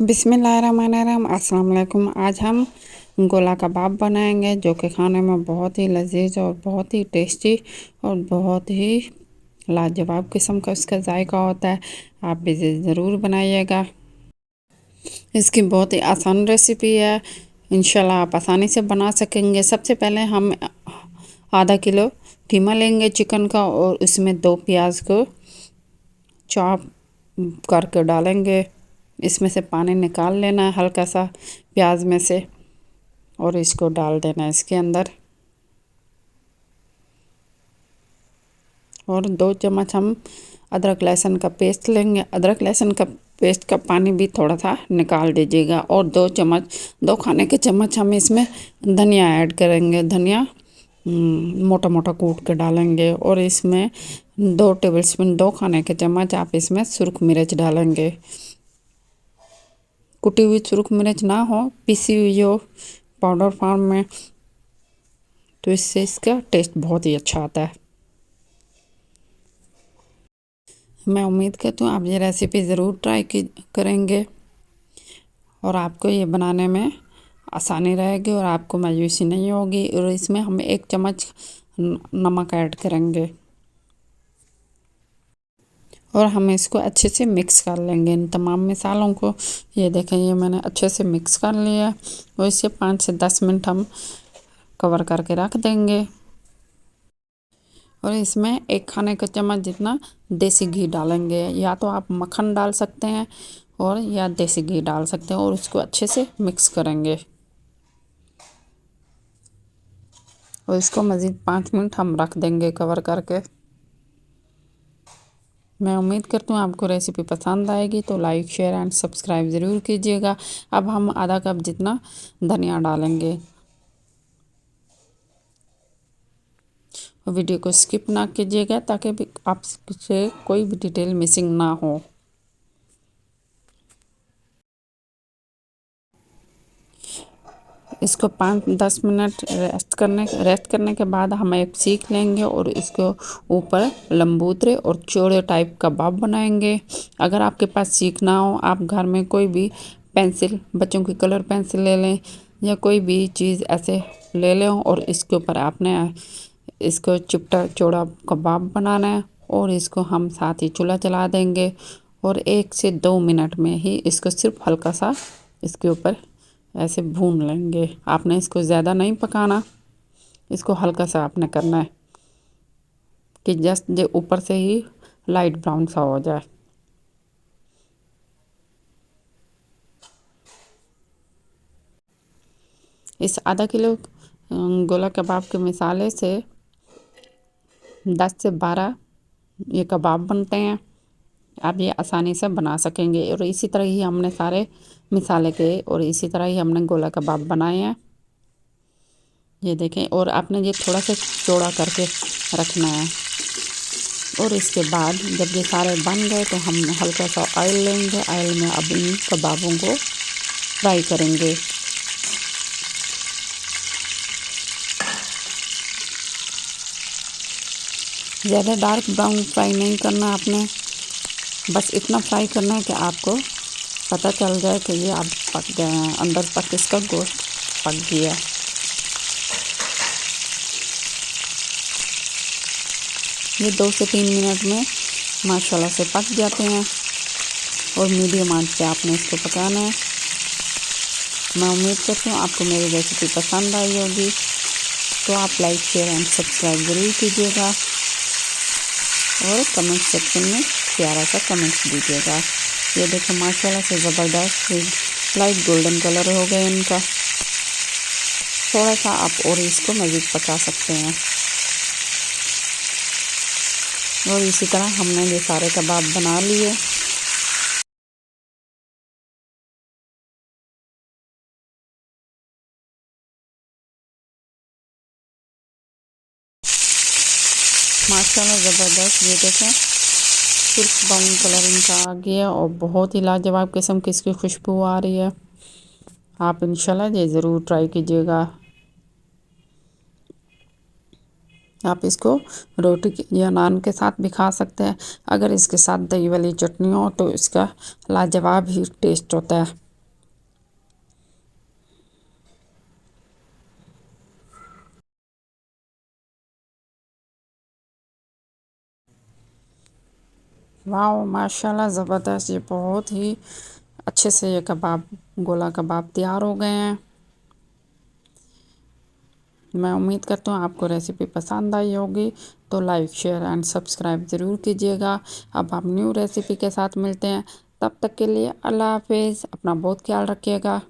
बिस्मिल्लाहिर्रहमानिर्रहीम अस्सलाम वालेकुम। आज हम गोला कबाब बनाएंगे जो कि खाने में बहुत ही लजीज और बहुत ही टेस्टी और बहुत ही लाजवाब किस्म का इसका जायका होता है। आप भी ज़रूर बनाइएगा। इसकी बहुत ही आसान रेसिपी है, इंशाल्लाह आप आसानी से बना सकेंगे। सबसे पहले हम आधा किलो कीमा लेंगे चिकन का और उसमें 2 प्याज को चॉप करके डालेंगे। इसमें से पानी निकाल लेना है हल्का सा प्याज में से और इसको डाल देना है इसके अंदर। और 2 चम्मच हम अदरक लहसुन का पेस्ट लेंगे। अदरक लहसुन का पेस्ट का पानी भी थोड़ा सा निकाल दीजिएगा। और 2 खाने के चम्मच हम इसमें धनिया ऐड करेंगे। धनिया मोटा मोटा कूट के डालेंगे। और इसमें 2 टेबलस्पून 2 खाने के चम्मच आप इसमें सुरख मिर्च डालेंगे। कुटी हुई सुरख मिर्च ना हो, पिसी हुई हो पाउडर फॉर्म में, तो इससे इसका टेस्ट बहुत ही अच्छा आता है। मैं उम्मीद करती हूँ आप ये रेसिपी ज़रूर ट्राई करेंगे और आपको ये बनाने में आसानी रहेगी और आपको मायूसी नहीं होगी। और इसमें हम 1 चम्मच नमक ऐड करेंगे और हम इसको अच्छे से मिक्स कर लेंगे इन तमाम मसालों को। ये देखें, ये मैंने अच्छे से मिक्स कर लिया और इसे 5 से 10 मिनट हम कवर करके रख देंगे। और इसमें 1 खाने का चम्मच जितना देसी घी डालेंगे। या तो आप मक्खन डाल सकते हैं और या देसी घी डाल सकते हैं और उसको अच्छे से मिक्स करेंगे। और इसको मज़ीद 5 मिनट हम रख देंगे कवर करके। मैं उम्मीद करती हूँ आपको रेसिपी पसंद आएगी, तो लाइक शेयर एंड सब्सक्राइब ज़रूर कीजिएगा। अब हम आधा कप जितना धनिया डालेंगे। वीडियो को स्किप ना कीजिएगा ताकि आपसे कोई भी डिटेल मिसिंग ना हो। इसको 5-10 मिनट रेस्ट करने के बाद हम एक सीख लेंगे और इसको ऊपर लंबूतरे और चौड़े टाइप कबाब बनाएंगे। अगर आपके पास सीख ना हो, आप घर में कोई भी पेंसिल, बच्चों की कलर पेंसिल ले लें या कोई भी चीज़ ऐसे ले लें और इसके ऊपर आपने इसको चिपटा चौड़ा कबाब बनाना है। और इसको हम साथ ही चूल्हा जला देंगे और 1 से 2 मिनट में ही इसको सिर्फ हल्का सा इसके ऊपर ऐसे भून लेंगे। आपने इसको ज़्यादा नहीं पकाना, इसको हल्का सा आपने करना है कि जस्ट जो ऊपर से ही लाइट ब्राउन सा हो जाए। इस आधा किलो गोला कबाब के मसाले से 10 से 12 ये कबाब बनते हैं। आप ये आसानी से बना सकेंगे। और इसी तरह ही हमने सारे मसाले के और इसी तरह ही हमने गोला कबाब बनाए हैं। ये देखें, और आपने ये थोड़ा सा चौड़ा करके रखना है। और इसके बाद जब ये सारे बन गए तो हम हल्का सा ऑयल लेंगे। ऑयल में अब इन कबाबों को फ्राई करेंगे। ज़्यादा डार्क ब्राउन फ्राई नहीं करना आपने, बस इतना फ्राई करना है कि आपको पता चल जाए कि ये अब पक गए हैं, अंदर तक इसका गोश्त पक गया। ये 2 से 3 मिनट में माशाल्लाह से पक जाते हैं और मीडियम आंच पे आपने इसको पकाना है। मैं उम्मीद करती हूँ आपको मेरी रेसिपी पसंद आई होगी, तो आप लाइक शेयर एंड सब्सक्राइब ज़रूर कीजिएगा और कमेंट सेक्शन में प्यारा सा कमेंट्स दीजिएगा। ये देखो माशाल्लाह से ज़बरदस्त लाइट गोल्डन कलर हो गए इनका। थोड़ा सा आप और इसको मज़ीद पका सकते हैं। और इसी तरह हमने ये सारे कबाब बना लिए। माशाल्लाह ज़बरदस्त, ये देखें सिर्फ ब्राउन कलर इनका आ गया और बहुत ही लाजवाब किस्म की इसकी खुशबू आ रही है। आप इंशाल्लाह ये ज़रूर ट्राई कीजिएगा। आप इसको रोटी या नान के साथ भी खा सकते हैं। अगर इसके साथ दही वाली चटनी हो तो इसका लाजवाब ही टेस्ट होता है। वाह माशाल्लाह ज़बरदस्त, ये बहुत ही अच्छे से ये कबाब गोला कबाब तैयार हो गए हैं। मैं उम्मीद करता हूँ आपको रेसिपी पसंद आई होगी, तो लाइक शेयर एंड सब्सक्राइब ज़रूर कीजिएगा। अब आप न्यू रेसिपी के साथ मिलते हैं, तब तक के लिए अल्लाह हाफिज़, अपना बहुत ख्याल रखिएगा।